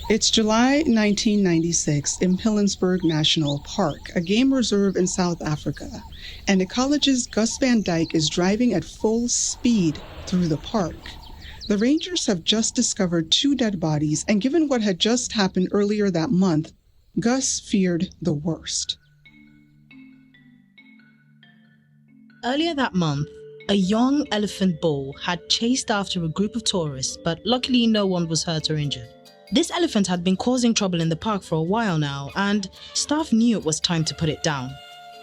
It's July 1996 in Pilanesberg National Park, a game reserve in South Africa, and ecologist Gus Van Dyke is driving at full speed through the park. The rangers have just discovered 2 dead bodies, and given what had just happened earlier that month, Gus feared the worst. Earlier that month, a young elephant bull had chased after a group of tourists, but luckily no one was hurt or injured. This elephant had been causing trouble in the park for a while now, and staff knew it was time to put it down.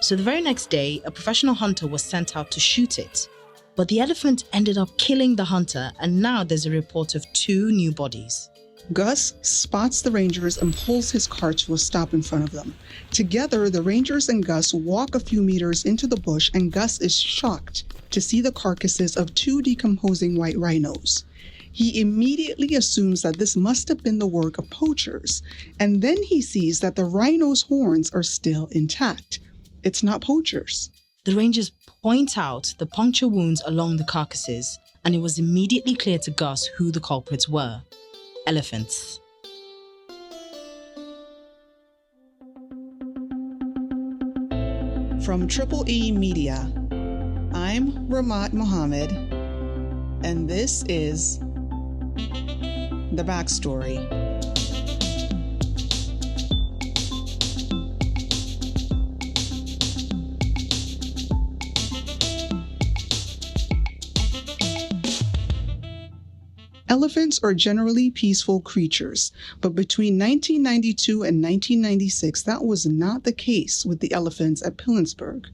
So the very next day, a professional hunter was sent out to shoot it. But the elephant ended up killing the hunter, and now there's a report of 2 new bodies. Gus spots the rangers and pulls his car to a stop in front of them. Together, the rangers and Gus walk a few meters into the bush, and Gus is shocked to see the carcasses of 2 decomposing white rhinos. He immediately assumes that this must have been the work of poachers, and then he sees that the rhino's horns are still intact. It's not poachers. The rangers point out the puncture wounds along the carcasses, and it was immediately clear to Gus who the culprits were: elephants. From Triple E Media, I'm Rahmat Muhammad, and this is The Backstory. Elephants are generally peaceful creatures, but between 1992 and 1996, that was not the case with the elephants at Pilanesberg.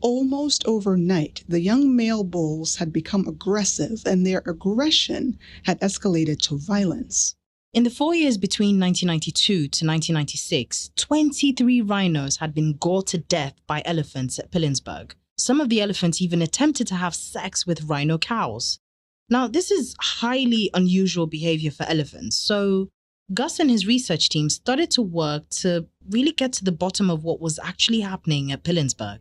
Almost overnight, the young male bulls had become aggressive, and their aggression had escalated to violence. In the 4 years between 1992 to 1996, 23 rhinos had been gored to death by elephants at Pilanesberg. Some of the elephants even attempted to have sex with rhino cows. Now, this is highly unusual behavior for elephants, so Gus and his research team started to work to really get to the bottom of what was actually happening at Pilanesberg.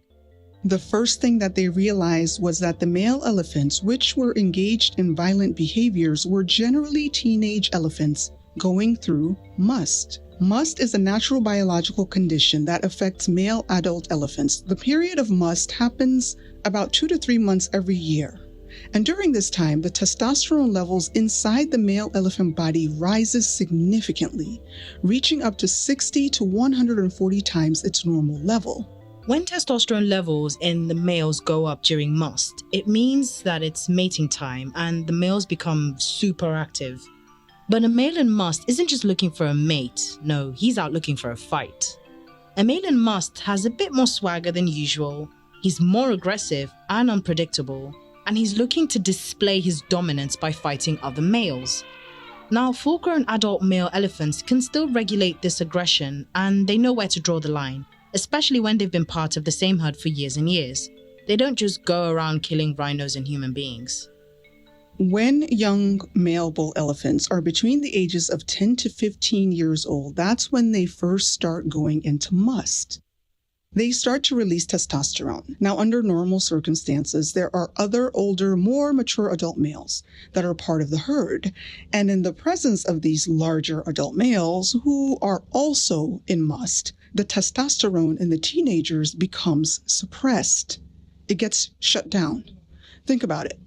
The first thing that they realized was that the male elephants, which were engaged in violent behaviors, were generally teenage elephants going through musth. Musth is a natural biological condition that affects male adult elephants. The period of musth happens about 2 to 3 months every year. And during this time, the testosterone levels inside the male elephant body rises significantly, reaching up to 60 to 140 times its normal level. When testosterone levels in the males go up during musth, it means that it's mating time and the males become super active. But a male in musth isn't just looking for a mate. No, he's out looking for a fight. A male in musth has a bit more swagger than usual. He's more aggressive and unpredictable, and he's looking to display his dominance by fighting other males. Now, full-grown adult male elephants can still regulate this aggression, and they know where to draw the line, especially when they've been part of the same herd for years and years. They don't just go around killing rhinos and human beings. When young male bull elephants are between the ages of 10 to 15 years old, that's when they first start going into musth. They start to release testosterone. Now, under normal circumstances, there are other older, more mature adult males that are part of the herd. And in the presence of these larger adult males who are also in musth, the testosterone in the teenagers becomes suppressed. It gets shut down. Think about it.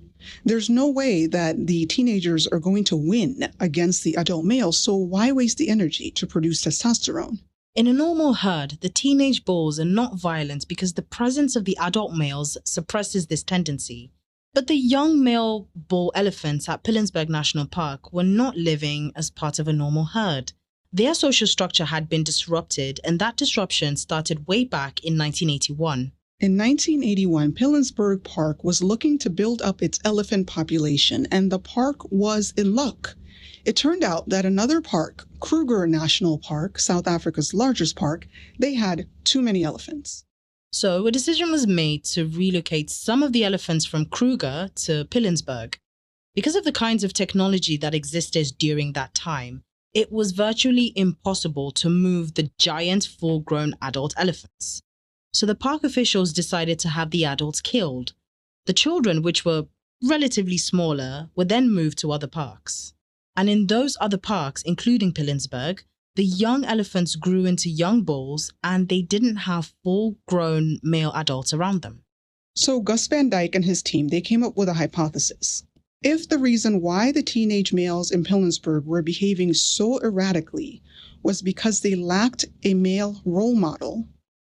There's no way that the teenagers are going to win against the adult males, so why waste the energy to produce testosterone? In a normal herd, the teenage bulls are not violent because the presence of the adult males suppresses this tendency. But the young male bull elephants at Pilanesberg National Park were not living as part of a normal herd. Their social structure had been disrupted, and that disruption started way back in 1981. In 1981, Pilanesberg Park was looking to build up its elephant population, and the park was in luck. It turned out that another park, Kruger National Park, South Africa's largest park, they had too many elephants. So a decision was made to relocate some of the elephants from Kruger to Pilanesberg. Because of the kinds of technology that existed during that time, it was virtually impossible to move the giant full-grown adult elephants. So the park officials decided to have the adults killed. The children, which were relatively smaller, were then moved to other parks. And in those other parks, including Pilanesberg, the young elephants grew into young bulls and they didn't have full-grown male adults around them. So Gus Van Dyke and his team, they came up with a hypothesis. If the reason why the teenage males in Pilanesberg were behaving so erratically was because they lacked a male role model,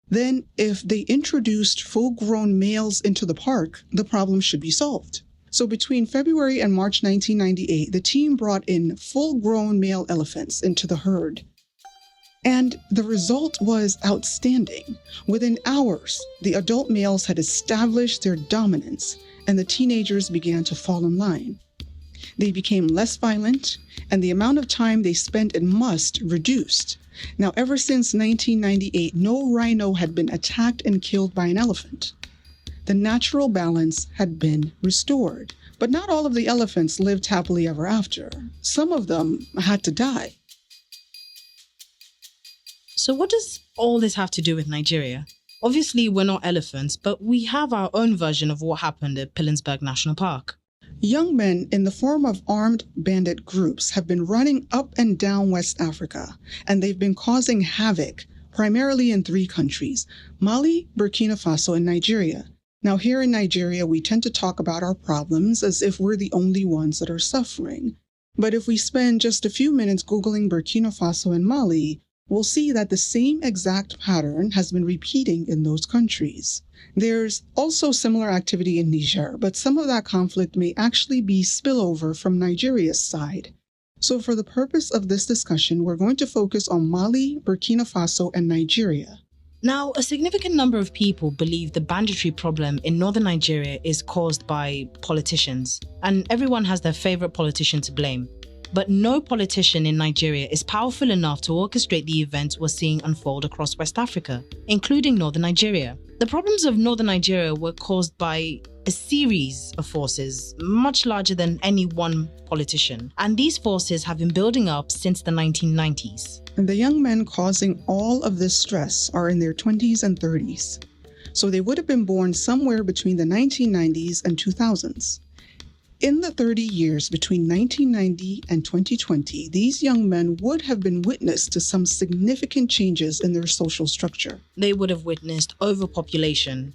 then if they introduced full-grown males into the park, the problem should be solved. So between February and March 1998, the team brought in full-grown male elephants into the herd. And the result was outstanding. Within hours, the adult males had established their dominance, and the teenagers began to fall in line. They became less violent, and the amount of time they spent in musth reduced. Now, ever since 1998, no rhino had been attacked and killed by an elephant. The natural balance had been restored, but not all of the elephants lived happily ever after. Some of them had to die. So what does all this have to do with Nigeria? Obviously, we're not elephants, but we have our own version of what happened at Pilanesberg National Park. Young men in the form of armed bandit groups have been running up and down West Africa, and they've been causing havoc, primarily in 3 countries: Mali, Burkina Faso, and Nigeria. Now, here in Nigeria, we tend to talk about our problems as if we're the only ones that are suffering. But if we spend just a few minutes Googling Burkina Faso and Mali, we'll see that the same exact pattern has been repeating in those countries. There's also similar activity in Niger, but some of that conflict may actually be spillover from Nigeria's side. So for the purpose of this discussion, we're going to focus on Mali, Burkina Faso, and Nigeria. Now, a significant number of people believe the banditry problem in northern Nigeria is caused by politicians, and everyone has their favorite politician to blame. But no politician in Nigeria is powerful enough to orchestrate the events we're seeing unfold across West Africa, including northern Nigeria. The problems of northern Nigeria were caused by a series of forces, much larger than any one politician. And these forces have been building up since the 1990s. And the young men causing all of this stress are in their 20s and 30s. So they would have been born somewhere between the 1990s and 2000s. In the 30 years between 1990 and 2020, these young men would have been witness to some significant changes in their social structure. They would have witnessed overpopulation.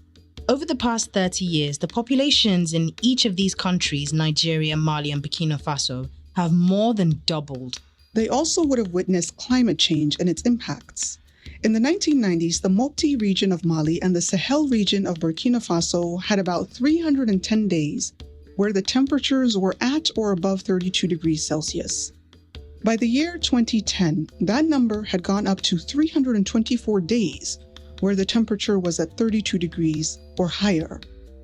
Over the past 30 years, the populations in each of these countries, Nigeria, Mali, and Burkina Faso, have more than doubled. They also would have witnessed climate change and its impacts. In the 1990s, the Mopti region of Mali and the Sahel region of Burkina Faso had about 310 days where the temperatures were at or above 32 degrees Celsius. By the year 2010, that number had gone up to 324 days, where the temperature was at 32 degrees or higher.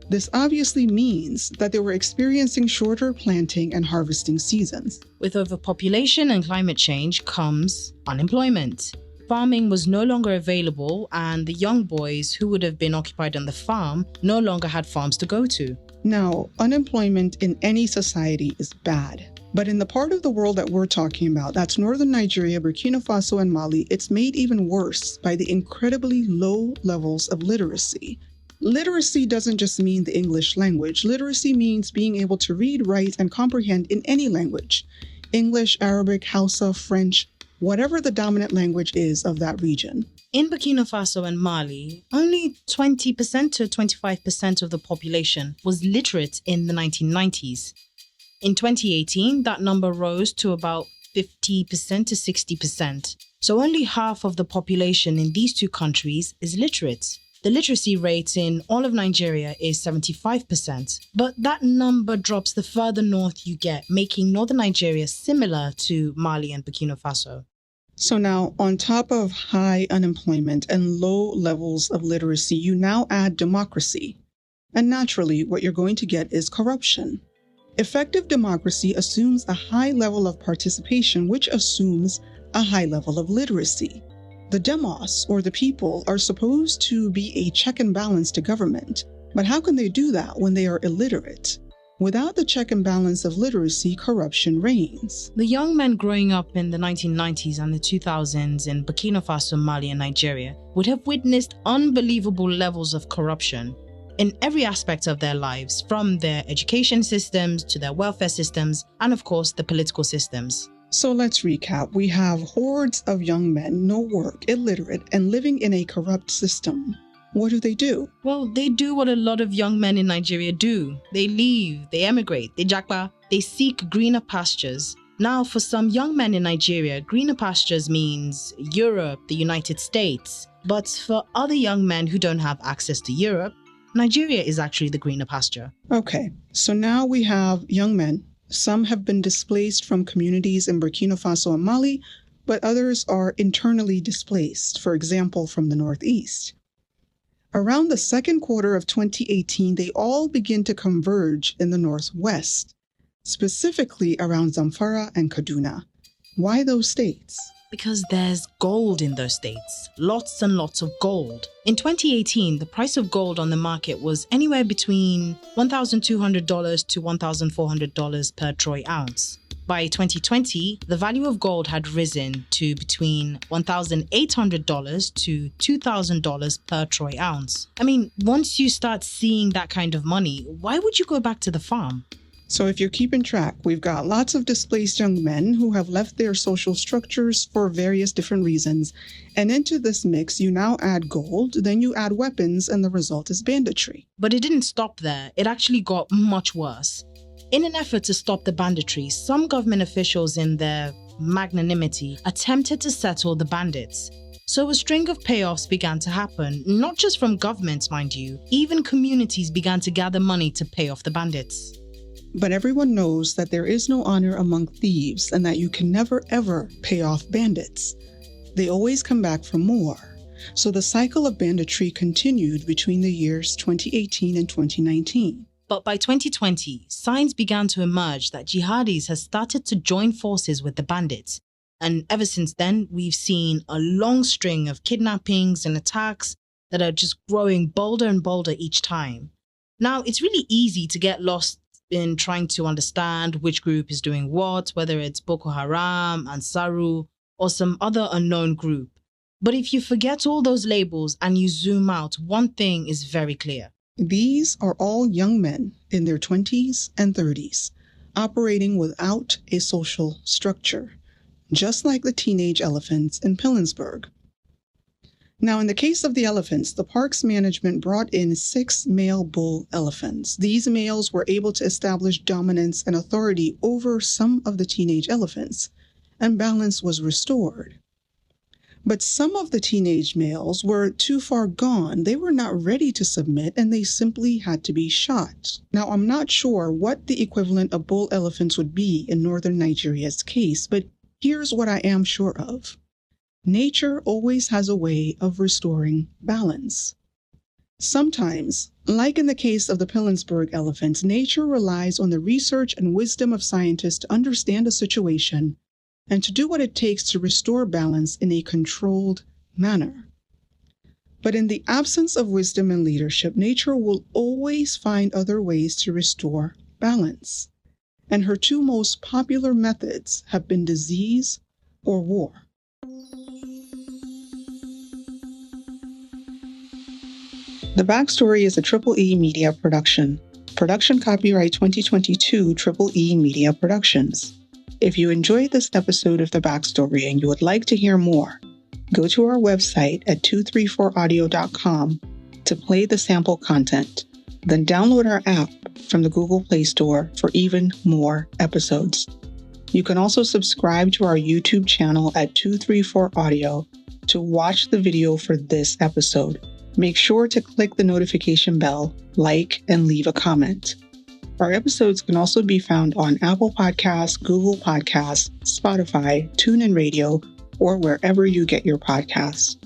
This obviously means that they were experiencing shorter planting and harvesting seasons. With overpopulation and climate change comes unemployment. Farming was no longer available, and the young boys who would have been occupied on the farm no longer had farms to go to. Now, unemployment in any society is bad. But in the part of the world that we're talking about, that's northern Nigeria, Burkina Faso, and Mali, it's made even worse by the incredibly low levels of literacy. Literacy doesn't just mean the English language. Literacy means being able to read, write, and comprehend in any language. English, Arabic, Hausa, French, whatever the dominant language is of that region. In Burkina Faso and Mali, only 20% to 25% of the population was literate in the 1990s. In 2018, that number rose to about 50% to 60%. So only half of the population in these 2 countries is literate. The literacy rate in all of Nigeria is 75%, but that number drops the further north you get, making northern Nigeria similar to Mali and Burkina Faso. So now, on top of high unemployment and low levels of literacy, you now add democracy. And naturally, what you're going to get is corruption. Effective democracy assumes a high level of participation, which assumes a high level of literacy. The demos, or the people, are supposed to be a check and balance to government. But how can they do that when they are illiterate? Without the check and balance of literacy, corruption reigns. The young men growing up in the 1990s and the 2000s in Burkina Faso, Mali, and Nigeria would have witnessed unbelievable levels of corruption. in every aspect of their lives, from their education systems to their welfare systems, and of course, the political systems. So let's recap. We have hordes of young men, no work, illiterate, and living in a corrupt system. What do? Well, they do what a lot of young men in Nigeria do. They leave, they emigrate, they Gekpe, they seek greener pastures. Now, for some young men in Nigeria, greener pastures means Europe, the United States. But for other young men who don't have access to Europe, Nigeria is actually the greener pasture. Okay, so now we have young men. Some have been displaced from communities in Burkina Faso and Mali, but others are internally displaced, for example, from the Northeast. Around the second quarter of 2018, they all begin to converge in the Northwest, specifically around Zamfara and Kaduna. Why those states? Because there's gold in those states. Lots and lots of gold. In 2018, the price of gold on the market was anywhere between $1,200 to $1,400 per troy ounce. By 2020, the value of gold had risen to between $1,800 to $2,000 per troy ounce. I mean, once you start seeing that kind of money, why would you go back to the farm? So if you're keeping track, we've got lots of displaced young men who have left their social structures for various different reasons. And into this mix, you now add gold, then you add weapons, and the result is banditry. But it didn't stop there. It actually got much worse. In an effort to stop the banditry, some government officials in their magnanimity attempted to settle the bandits. So a string of payoffs began to happen, not just from governments, mind you. Even communities began to gather money to pay off the bandits. But everyone knows that there is no honor among thieves and that you can never ever pay off bandits. They always come back for more. So the cycle of banditry continued between the years 2018 and 2019. But by 2020, signs began to emerge that jihadis had started to join forces with the bandits. And ever since then, we've seen a long string of kidnappings and attacks that are just growing bolder and bolder each time. Now, it's really easy to get lost in trying to understand which group is doing what, whether it's Boko Haram, Ansaru, or some other unknown group. But if you forget all those labels and you zoom out, one thing is very clear. These are all young men in their 20s and 30s, operating without a social structure, just like the teenage elephants in Pilanesberg. Now, in the case of the elephants, the park's management brought in 6 male bull elephants. These males were able to establish dominance and authority over some of the teenage elephants, and balance was restored. But some of the teenage males were too far gone. They were not ready to submit, and they simply had to be shot. Now, I'm not sure what the equivalent of bull elephants would be in northern Nigeria's case, but here's what I am sure of. Nature always has a way of restoring balance. Sometimes, like in the case of the Pilanesberg elephants, nature relies on the research and wisdom of scientists to understand a situation and to do what it takes to restore balance in a controlled manner. But in the absence of wisdom and leadership, nature will always find other ways to restore balance. And her 2 most popular methods have been disease or war. The Backstory is a Triple E Media production. Production copyright 2022 Triple E Media Productions. If you enjoyed this episode of The Backstory and you would like to hear more, go to our website at 234audio.com to play the sample content. Then download our app from the Google Play Store for even more episodes. You can also subscribe to our YouTube channel at 234audio to watch the video for this episode. Make sure to click the notification bell, like, and leave a comment. Our episodes can also be found on Apple Podcasts, Google Podcasts, Spotify, TuneIn Radio, or wherever you get your podcasts.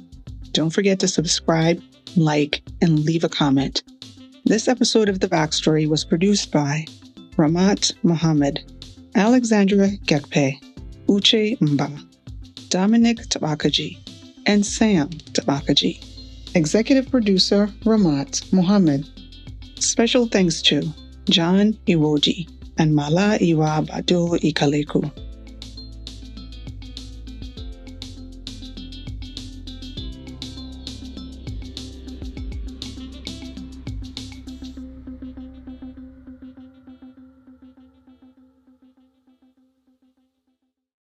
Don't forget to subscribe, like, and leave a comment. This episode of The Backstory was produced by Rahmat Muhammad, Alexandra Gekpe, Uche Mbah, Dominic Tabakaji, and Sam Tabakaji. Executive producer Rahmat Muhammad. Special thanks to John Iwoji and Mala Iwa Gbado Ikaleku.